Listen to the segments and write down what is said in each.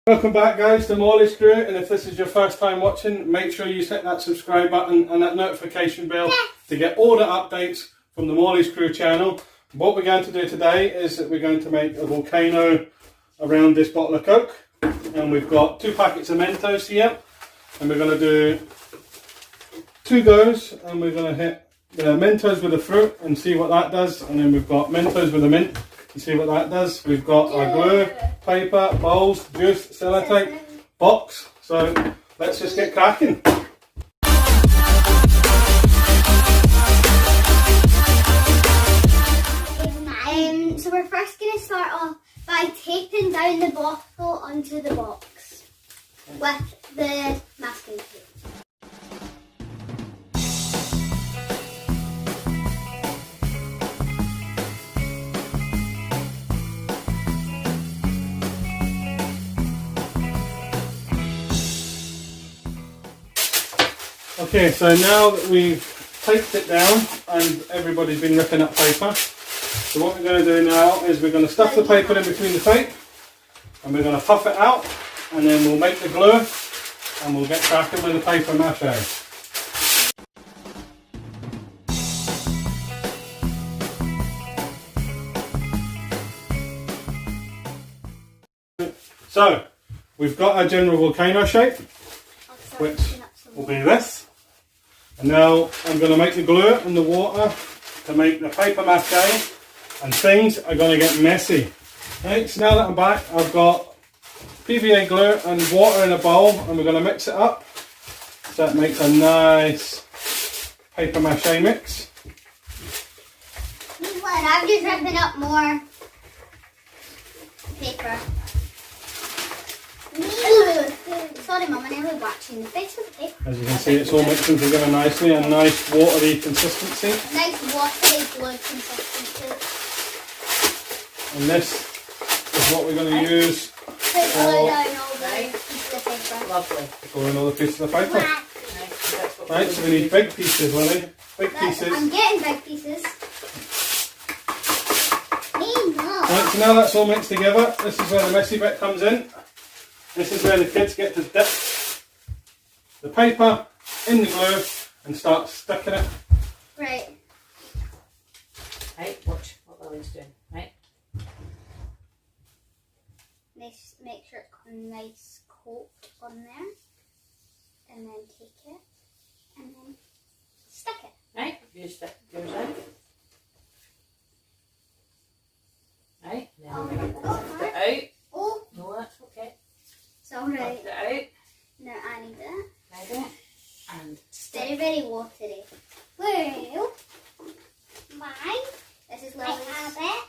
Welcome back guys to Morleys Crew, and if this is your first time watching, make sure you hit that subscribe button and that notification bell to get all the updates from the Morleys Crew channel. What we're going to do today is that we're going to make a volcano around this bottle of Coke, and we've got 2 packets of Mentos here, and we're going to do 2 goes, and we're going to hit the Mentos with the fruit and see what that does, and then we've got Mentos with the mint and see what that does. We've got our glue, paper, bowls, juice, sellotape, box. So let's just get cracking. So we're first going to start off by taping down the bottle onto the box with the masking tape. Okay, so now that we've taped it down and everybody's been ripping up paper, so what we're going to do now is we're going to stuff the paper in between the tape and we're going to puff it out, and then we'll make the glue and we'll get cracking with the paper mache. So we've got our general volcano shape, which will be this. And now I'm going to make the glue and the water to make the paper mache, and things are going to get messy. Right, so now that I'm back, I've got PVA glue and water in a bowl, and we're going to mix it up so it makes a nice paper mache mix. I'm just ripping up more paper. Sorry Mum, I never watching the face of the paper. As you can see, it's all mixing together nicely, a nice watery consistency. Nice watery glue consistency. And this is what we're going to use Put glue down all the pieces of paper. Lovely. for all the pieces of paper. Right, so we need big pieces, Lily. Big pieces. I'm getting big pieces. Right, so now that's all mixed together, this is where the messy bit comes in. This is where the kids get to dip the paper in the glue and start sticking it. Right. Right, watch what Lily's doing, right? Nice, make sure it's got a nice coat on there. And then take it and then stick it. Right, you stick yours out. Right, now we're going to lift it out. Oh, No, that's okay. it's alright. Lift it out. Now I need it. Ready? And It's very, very watery. Well, mine. This is Lily's. I have it.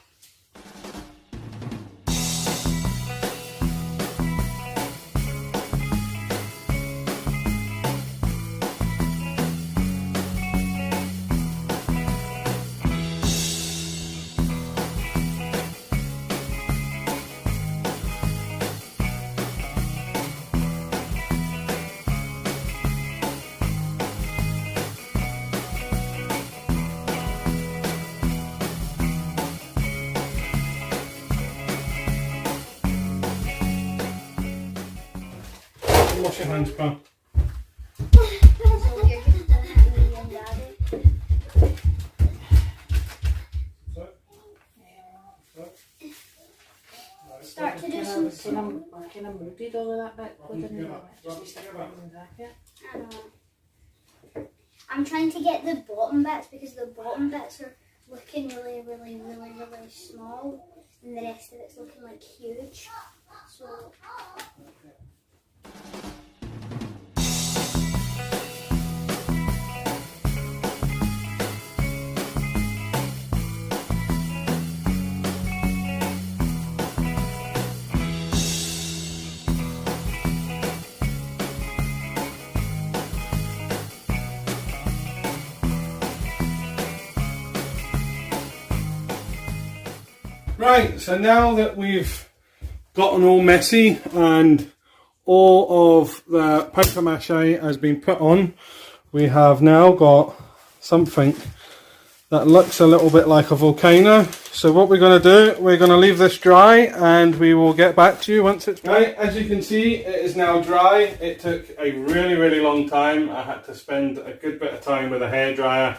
Wash your hands, Pam. So you're just gonna have me and Daddy. Start to do some sewing. I kind of moved all of that bit. Put it in the just stick it in the jacket. I know. I'm trying to get the bottom bits because the bottom bits are looking really, really, really, really small, and the rest of it's looking like huge. So. Right, so now that we've gotten all messy and all of the paper mache has been put on, we have now got something That looks a little bit like a volcano. So what we're going to do, we're going to leave this dry and we will get back to you once it's dry. Right, as you can see, it is now dry. It took a really long time. I had to spend a good bit of time with a hairdryer.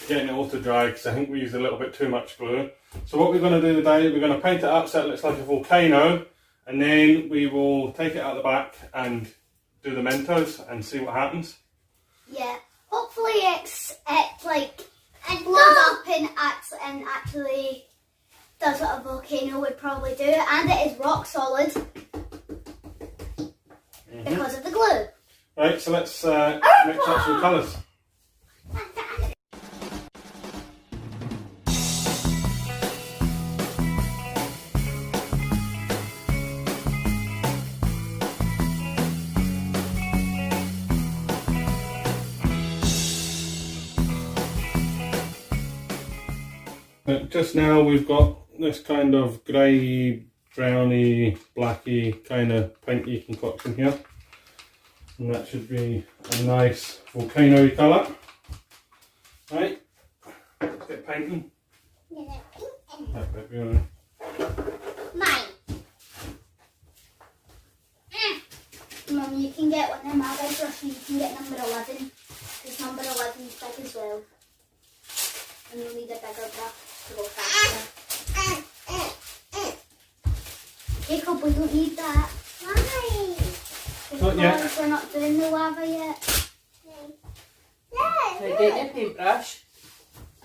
Getting it all to dry because I think we used a little bit too much glue. So what we're going to do today, we're going to paint it up so it looks like a volcano, and then we will take it out the back and do the Mentos and see what happens. Yeah, hopefully it like blows up and actually does what a volcano would probably do, and it is rock solid because of the glue. Right, so let's mix up some colours. Just now we've got this kind of grey, browny, blacky kind of painty concoction here, and that should be a nice volcano-y colour. Right, let's get painting. Mine. Mum, you can get one of my big brushes, you can get number 11, because number 11 is big as well. And you'll need a bigger brush to go faster. Jacob, we don't need that. Why? Not yet. Because we're not doing the lava yet. So get your paintbrush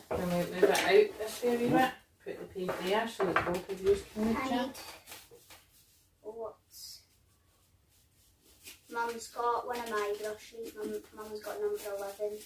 and we move it out this way a wee bit. Put the paint there so that both of you can reach I it. need lots. Mum's got one of my brushes. Mum's got number 11.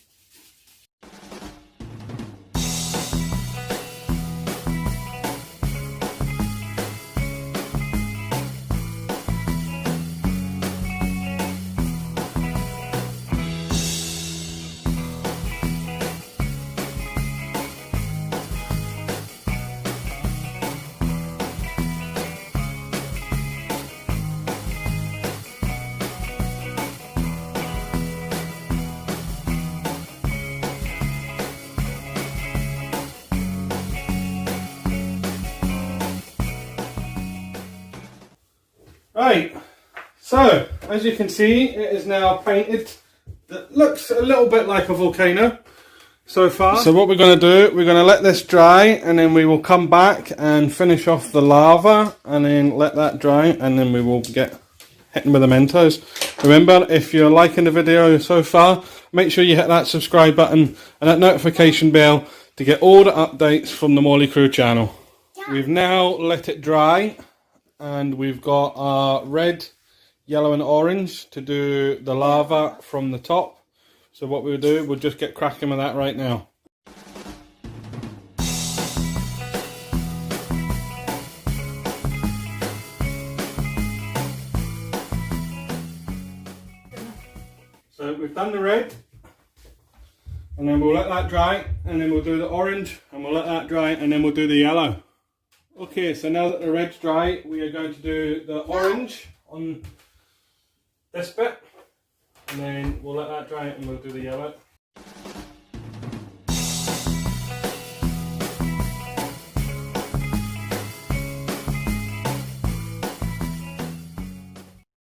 Right, so as you can see, it is now painted. That looks a little bit like a volcano so far. So what we're going to do, we're going to let this dry and then we will come back and finish off the lava and then let that dry, and then we will get hitting with the Mentos. Remember, if you're liking the video so far, make sure you hit that subscribe button and that notification bell to get all the updates from the Morley Crew channel. Yeah. We've now let it dry. And we've got our red, yellow and orange to do the lava from the top. So what we'll do, we'll just get cracking with that right now. So we've done the red, and then we'll let that dry, and then we'll do the orange, and we'll let that dry, and then we'll do the yellow. Okay, so now that the red's dry, we are going to do the orange on this bit, and then we'll let that dry and we'll do the yellow.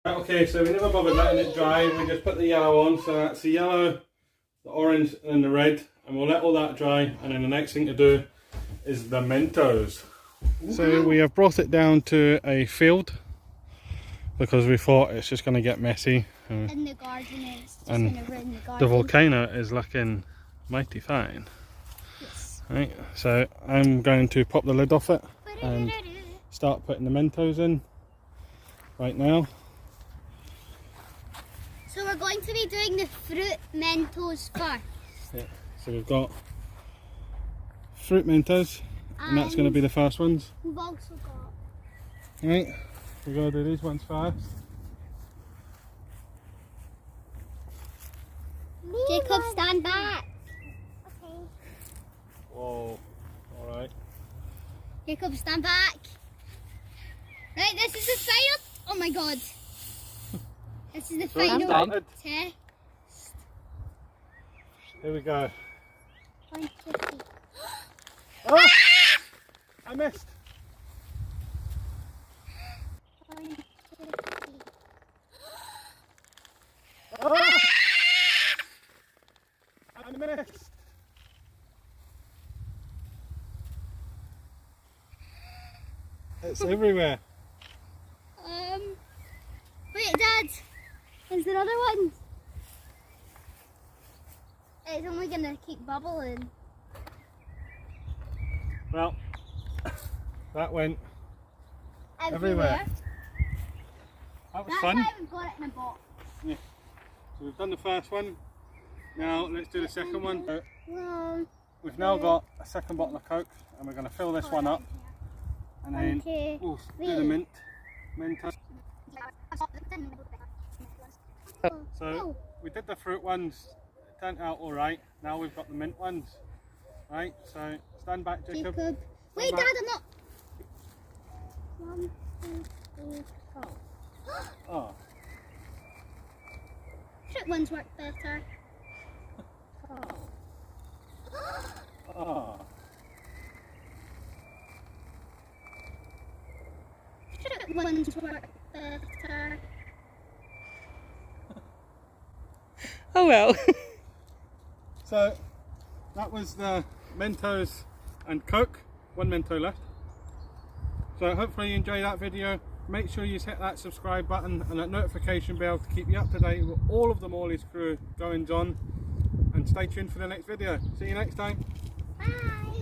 Okay, so we never bothered letting it dry, we just put the yellow on, so that's the yellow, the orange and the red, and we'll let all that dry, and then the next thing to do is the Mentos. So we have brought it down to a field because we thought it's just going to get messy. In the garden, it's just And going to ruin the garden. the volcano is looking mighty fine. Yes. Right, so I'm going to pop the lid off it and start putting the Mentos in right now. So we're going to be doing the fruit Mentos first. Yeah, so we've got fruit Mentos. And that's going to be the first ones. We've also got... Right, we're going to do these ones first. Jacob, stand back. Okay. Whoa, alright. Jacob, stand back. Right, this is the final... Oh my god. This is the So it final started. test. Here we go. 1, 2, 3. Oh! I missed. 1, 2, 3. Oh! I missed. It's everywhere. Wait, Dad. Is there other ones? It's only gonna keep bubbling. Well, that went everywhere. That was That's fun. why we've got it in a box. So we've done the first one. Now let's do the second one. So we've now got a second bottle of Coke, and we're going to fill this one up, and then we'll do the Mentos. So we did the fruit ones, it turned out alright. Now we've got the mint ones. Right, so stand back, Jacob. Wait, back. Dad, I'm not. 1, 2, 3, 4. Oh, Fruit ones work better. oh. Fruit ones work better. Oh well. So that was the Mentos and Coke. One Mento left. So hopefully you enjoyed that video. Make sure you hit that subscribe button and that notification bell to keep you up to date with all of the Morleys crew goings on. And stay tuned for the next video. See you next time. Bye.